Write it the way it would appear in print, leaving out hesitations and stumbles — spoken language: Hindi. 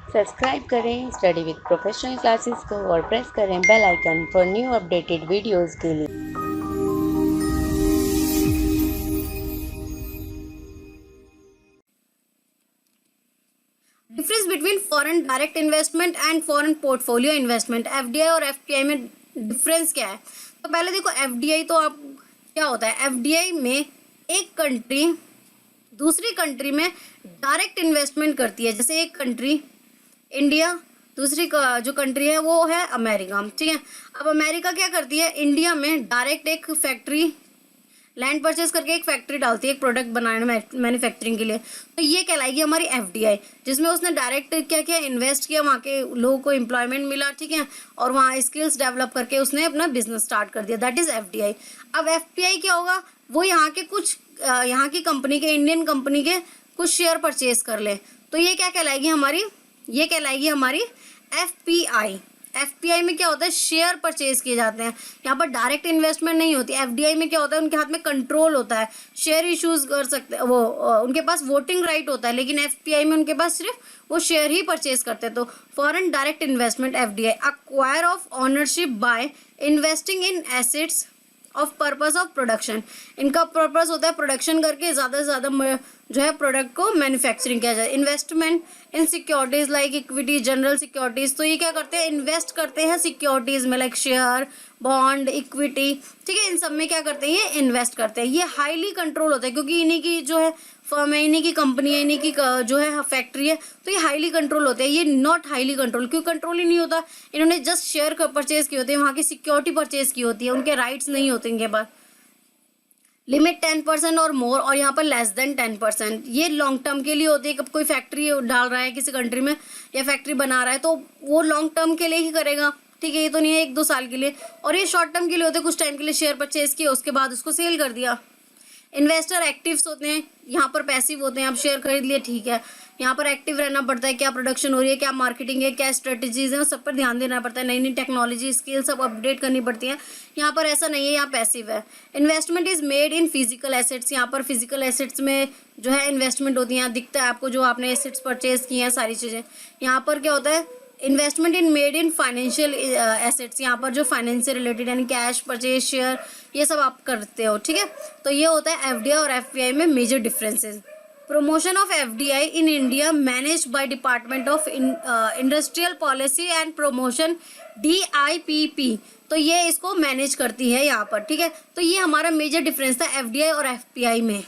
सब्सक्राइब करें स्टडी विद प्रोफेशनल क्लासेस को और प्रेस करें bell icon for new updated videos के लिए। Difference between foreign direct investment and foreign portfolio investment, FDI और एफपीआई में डिफरेंस क्या है? तो पहले देखो, एफडीआई तो आप क्या होता है, एफडीआई में एक कंट्री दूसरी कंट्री में डायरेक्ट इन्वेस्टमेंट करती है। जैसे एक कंट्री इंडिया, दूसरी जो कंट्री है वो है अमेरिका, ठीक है। अब अमेरिका क्या करती है, इंडिया में डायरेक्ट एक फैक्ट्री लैंड परचेज करके एक फैक्ट्री डालती है एक प्रोडक्ट बनाने मैन्युफैक्चरिंग के लिए। तो ये कहलाएगी हमारी एफडीआई, जिसमें उसने डायरेक्ट क्या किया, इन्वेस्ट किया, वहाँ के लोगों को एम्प्लॉयमेंट मिला, ठीक है, और वहाँ स्किल्स डेवलप करके उसने अपना बिजनेस स्टार्ट कर दिया, दैट इज एफडीआई। अब एफपीआई क्या होगा, वो यहाँ के कुछ यहाँ की कंपनी के, इंडियन कंपनी के कुछ शेयर परचेज कर ले, तो ये क्या कहलाएगी हमारी, ये कहलाएगी हमारी एफपीआई। एफपीआई में क्या होता है, शेयर परचेज किए जाते हैं, यहाँ पर डायरेक्ट इन्वेस्टमेंट नहीं होती। एफडीआई में क्या होता है, उनके हाथ में कंट्रोल होता है, शेयर इश्यूज कर सकते हैं वो, उनके पास वोटिंग राइट होता है, लेकिन एफपीआई में उनके पास सिर्फ वो शेयर ही परचेज करते हैं। तो foreign direct investment FDI, acquire of ownership by investing in assets of purpose of production, इनका पर्पस होता है प्रोडक्शन करके ज़्यादा से ज़्यादा जो है प्रोडक्ट को मैन्युफैक्चरिंग किया जाए। Investment in securities like equity, general securities, तो ये क्या करते हैं, इन्वेस्ट करते हैं सिक्योरिटीज़ में, लाइक शेयर, बॉन्ड, इक्विटी, ठीक है, इन सब में क्या करते हैं, ये इन्वेस्ट करते हैं। ये हाईली कंट्रोल होता है, क्योंकि इन्हीं की जो है फर्म है, इन्हीं की कंपनी है, इन्हीं की जो है फैक्ट्री है, तो ये हाईली कंट्रोल होते हैं। ये नॉट हाईली कंट्रोल, क्यों कंट्रोल ही नहीं होता, इन्होंने जस्ट शेयर परचेज किए होते हैं, वहाँ की सिक्योरिटी परचेज की होती है, उनके राइट्स नहीं होते इनके पास। लिमिट 10% और मोर, और यहाँ पर लेस देन 10%, ये लॉन्ग टर्म के लिए होती है। कब कोई फैक्ट्री डाल रहा है किसी कंट्री में या फैक्ट्री बना रहा है, तो वो लॉन्ग टर्म के लिए ही करेगा, ठीक है, ये तो नहीं है 1-2 साल के लिए। और ये शॉर्ट टर्म के लिए होते हैं, कुछ टाइम के लिए शेयर परचेज किया, उसके बाद उसको सेल कर दिया। इन्वेस्टर एक्टिव्स होते हैं, यहाँ पर पैसिव होते हैं, आप शेयर खरीद लिए, ठीक है, यहाँ पर एक्टिव रहना पड़ता है, क्या प्रोडक्शन हो रही है, क्या मार्केटिंग है, क्या स्ट्रेटजीज है, सब पर ध्यान देना पड़ता है, नई नई टेक्नोलॉजी स्किल सब अपडेट करनी पड़ती है। यहाँ पर ऐसा नहीं है, यहाँ पैसिव है। Investment is made in physical assets, यहाँ पर फिजिकल एसेट्स में जो है इन्वेस्टमेंट होती है, यहाँ दिखता है आपको जो आपने एसेट्स परचेज किए हैं सारी चीज़ें। यहाँ पर क्या होता है, investment in made in financial assets, यहाँ पर जो फाइनेंस से रिलेटेड यानी कैश, परचेज, शेयर, ये सब आप करते हो, ठीक है। तो ये होता है एफडीआई और एफपीआई में major differences. Promotion of FDI in India manage by department of industrial policy and promotion, DIPP, तो ये इसको मैनेज करती है यहाँ पर, ठीक है। तो ये हमारा मेजर डिफरेंस था एफडीआई और एफपीआई में।